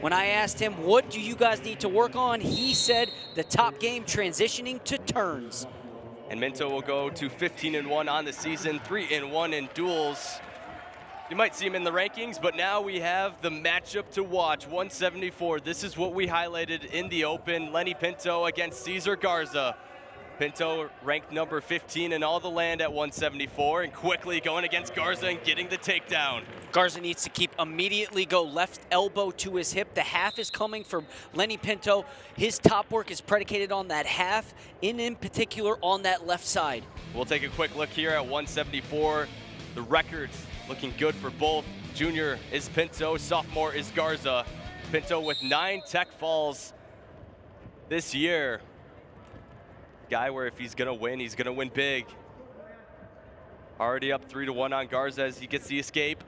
When I asked him, what do you guys need to work on? He said the top game transitioning to turns. And Pinto will go to 15-1 on the season, 3-1 in duels. You might see him in the rankings, but now we have the matchup to watch, 174. This is what we highlighted in the open. Lenny Pinto against Ceasar Garza. Pinto ranked number 15 in all the land at 174 and quickly going against Garza and getting the takedown. Garza needs to immediately go left elbow to his hip. The half is coming from Lenny Pinto. His top work is predicated on that half, in particular on that left side. We'll take a quick look here at 174. The records looking good for both. Junior is Pinto, sophomore is Garza. Pinto with 9 tech falls this year. Guy where if he's gonna win big. Already up 3-1 on Garza as he gets the escape.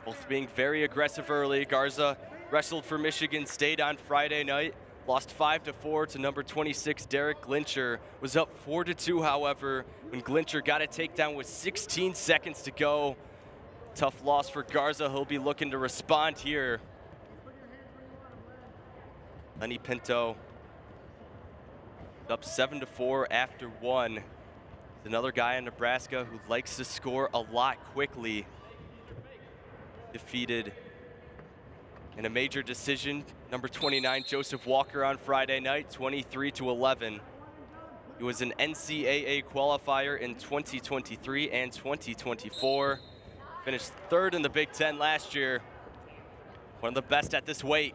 Both being very aggressive early. Garza wrestled for Michigan State on Friday night. Lost 5-4 to number 26, Derek Glincher. Was up 4-2, however, when Glincher got a takedown with 16 seconds to go. Tough loss for Garza. He'll be looking to respond here. Lenny Pinto up 7-4 after 1. He's another guy in Nebraska who likes to score a lot quickly. Defeated in a major decision, number 29, Joseph Walker on Friday night, 23-11. He was an NCAA qualifier in 2023 and 2024. Finished 3rd in the Big Ten last year. One of the best at this weight.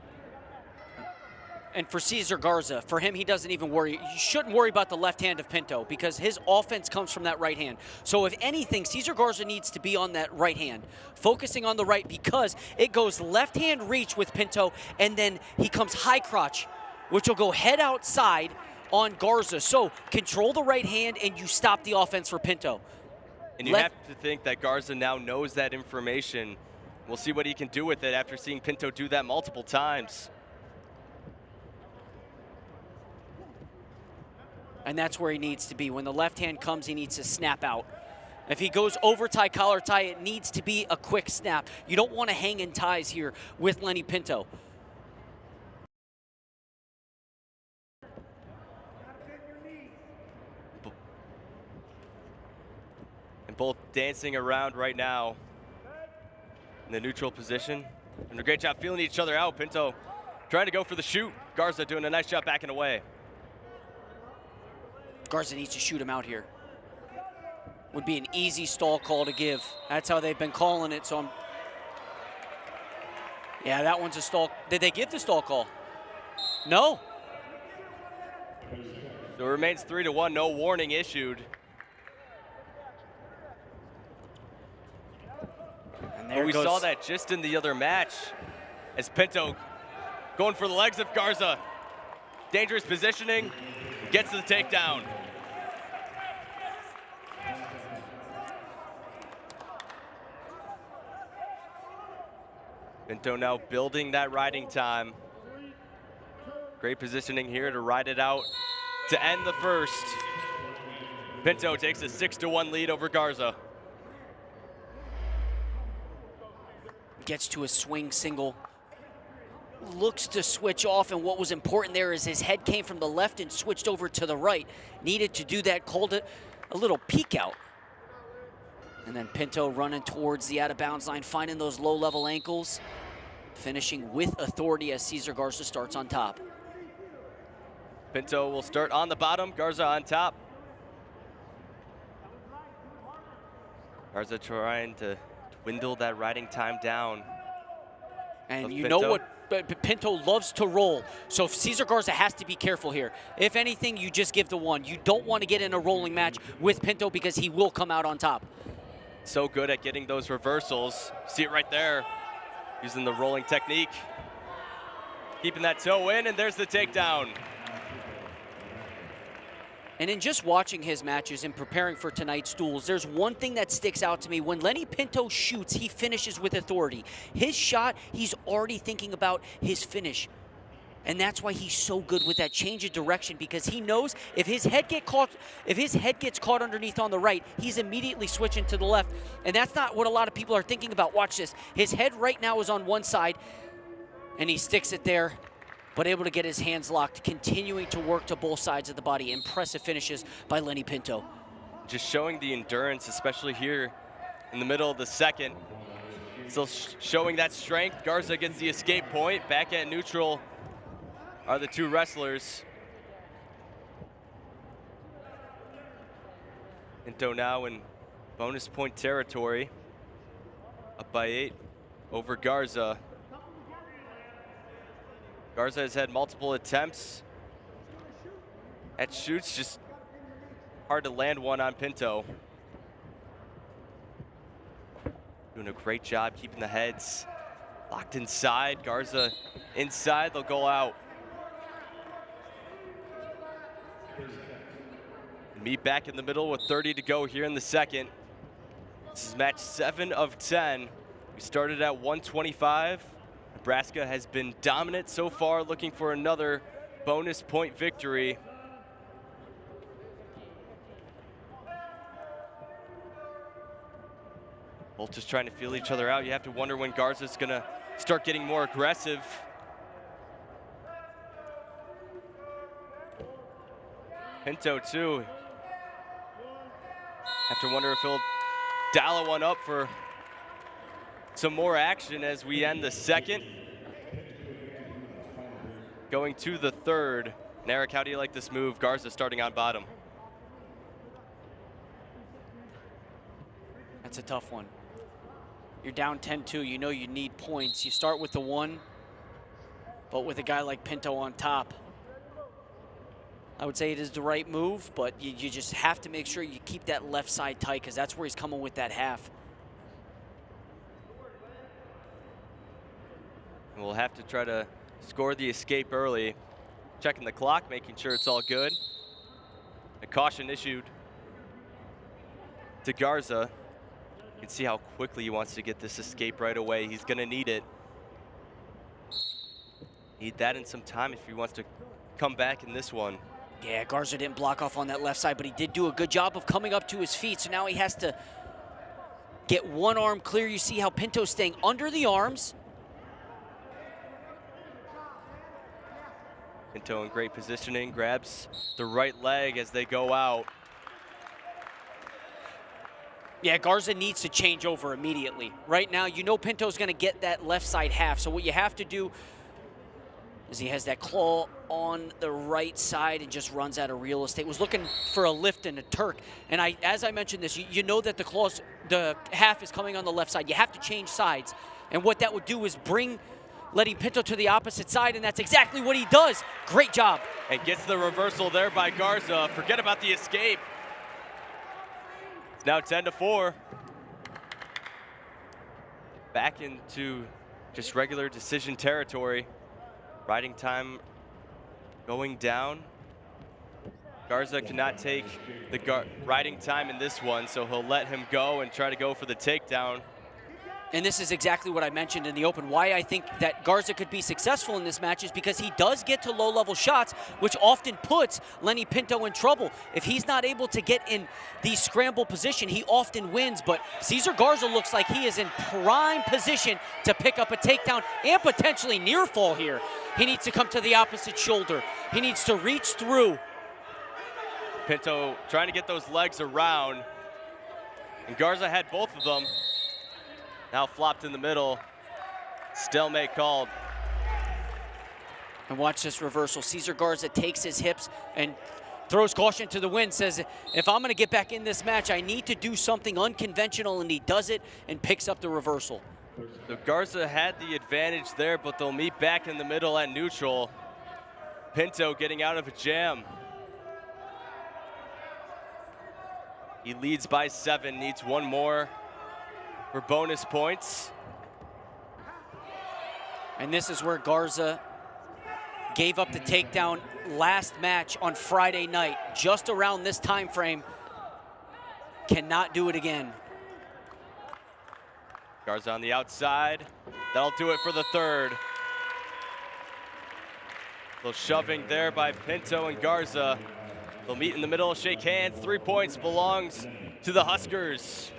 And for Ceasar Garza, for him, he doesn't even worry. You shouldn't worry about the left hand of Pinto because his offense comes from that right hand. So if anything, Ceasar Garza needs to be on that right hand, focusing on the right because it goes left hand reach with Pinto, and then he comes high crotch, which will go head outside on Garza. So control the right hand and you stop the offense for Pinto. And you have to think that Garza now knows that information. We'll see what he can do with it after seeing Pinto do that multiple times. And that's where he needs to be. When the left hand comes, he needs to snap out. If he goes over tie, collar tie, it needs to be a quick snap. You don't want to hang in ties here with Lenny Pinto. And both dancing around right now in the neutral position. Doing a great job feeling each other out. Pinto trying to go for the shoot. Garza doing a nice job backing away. Garza needs to shoot him out here. Would be an easy stall call to give. That's how they've been calling it, so yeah, that one's a stall. Did they give the stall call? No. So it remains 3-1, no warning issued. And there we saw that just in the other match as Pinto going for the legs of Garza. Dangerous positioning, gets to the takedown. Pinto now building that riding time. Great positioning here to ride it out to end the first. Pinto takes a 6-1 lead over Garza. Gets to a swing single. Looks to switch off, and what was important there is his head came from the left and switched over to the right. Needed to do that, called it a little peek out. And then Pinto running towards the out-of-bounds line, finding those low-level ankles, finishing with authority as Ceasar Garza starts on top. Pinto will start on the bottom, Garza on top. Garza trying to dwindle that riding time down. And you know what? Pinto loves to roll, so Ceasar Garza has to be careful here. If anything, you just give the one. You don't want to get in a rolling match with Pinto because he will come out on top. So good at getting those reversals. See it right there, using the rolling technique. Keeping that toe in, and there's the takedown. And in just watching his matches and preparing for tonight's duels, there's one thing that sticks out to me. When Lenny Pinto shoots, he finishes with authority. His shot, he's already thinking about his finish. And that's why he's so good with that change of direction, because he knows if his head gets caught underneath on the right, he's immediately switching to the left. And that's not what a lot of people are thinking about. Watch this. His head right now is on one side, and he sticks it there, but able to get his hands locked, continuing to work to both sides of the body. Impressive finishes by Lenny Pinto. Just showing the endurance, especially here in the middle of the second. Still showing that strength. Garza gets the escape point. Back at neutral are the two wrestlers. Pinto now in bonus point territory. Up by 8 over Garza. Garza has had multiple attempts at shoots, just hard to land one on Pinto. Doing a great job keeping the heads locked inside. Garza inside, they'll go out. Meet back in the middle with 30 to go here in the second. This is match 7 of 10. We started at 125. Nebraska has been dominant so far, looking for another bonus point victory. Both just trying to feel each other out. You have to wonder when Garza's gonna start getting more aggressive. Pinto too. Have to wonder if he'll dial one up for some more action as we end the second. Going to the third. And Eric, how do you like this move? Garza starting on bottom. That's a tough one. You're down 10-2, you know you need points. You start with the 1, but with a guy like Pinto on top, I would say it is the right move, but you just have to make sure you keep that left side tight, because that's where he's coming with that half. We'll have to try to score the escape early. Checking the clock, making sure it's all good. A caution issued to Garza. You can see how quickly he wants to get this escape right away. He's gonna need it. Need that in some time if he wants to come back in this one. Yeah, Garza didn't block off on that left side, but he did do a good job of coming up to his feet. So now he has to get one arm clear. You see how Pinto's staying under the arms. Pinto in great positioning, grabs the right leg as they go out. Yeah, Garza needs to change over immediately. Right now, you know Pinto's gonna get that left side half. So what you have to do is he has that claw on the right side and just runs out of real estate. Was looking for a lift and a Turk. And as I mentioned this, you know that the half is coming on the left side. You have to change sides. And what that would do is letting Pinto to the opposite side, and that's exactly what he does. Great job. And gets the reversal there by Garza. Forget about the escape. It's now 10-4. Back into just regular decision territory. Riding time going down. Garza cannot take the riding time in this one, so he'll let him go and try to go for the takedown. And this is exactly what I mentioned in the open. Why I think that Garza could be successful in this match is because he does get to low-level shots, which often puts Lenny Pinto in trouble. If he's not able to get in the scramble position, he often wins. But Ceasar Garza looks like he is in prime position to pick up a takedown and potentially near fall here. He needs to come to the opposite shoulder. He needs to reach through. Pinto trying to get those legs around. And Garza had both of them. Now flopped in the middle. Stalemate called. And watch this reversal. Ceasar Garza takes his hips and throws caution to the wind, says, if I'm gonna get back in this match, I need to do something unconventional, and he does it and picks up the reversal. So Garza had the advantage there, but they'll meet back in the middle at neutral. Pinto getting out of a jam. He leads by 7, needs one more for bonus points. And this is where Garza gave up the takedown last match on Friday night, just around this time frame. Cannot do it again. Garza on the outside. That'll do it for the third. A little shoving there by Pinto and Garza. They'll meet in the middle, shake hands. 3 points belongs to the Huskers.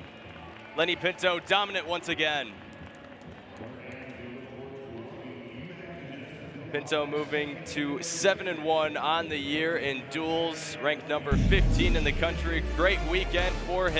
Lenny Pinto dominant once again. Pinto moving to 7-1 on the year in duels, ranked number 15 in the country. Great weekend for him.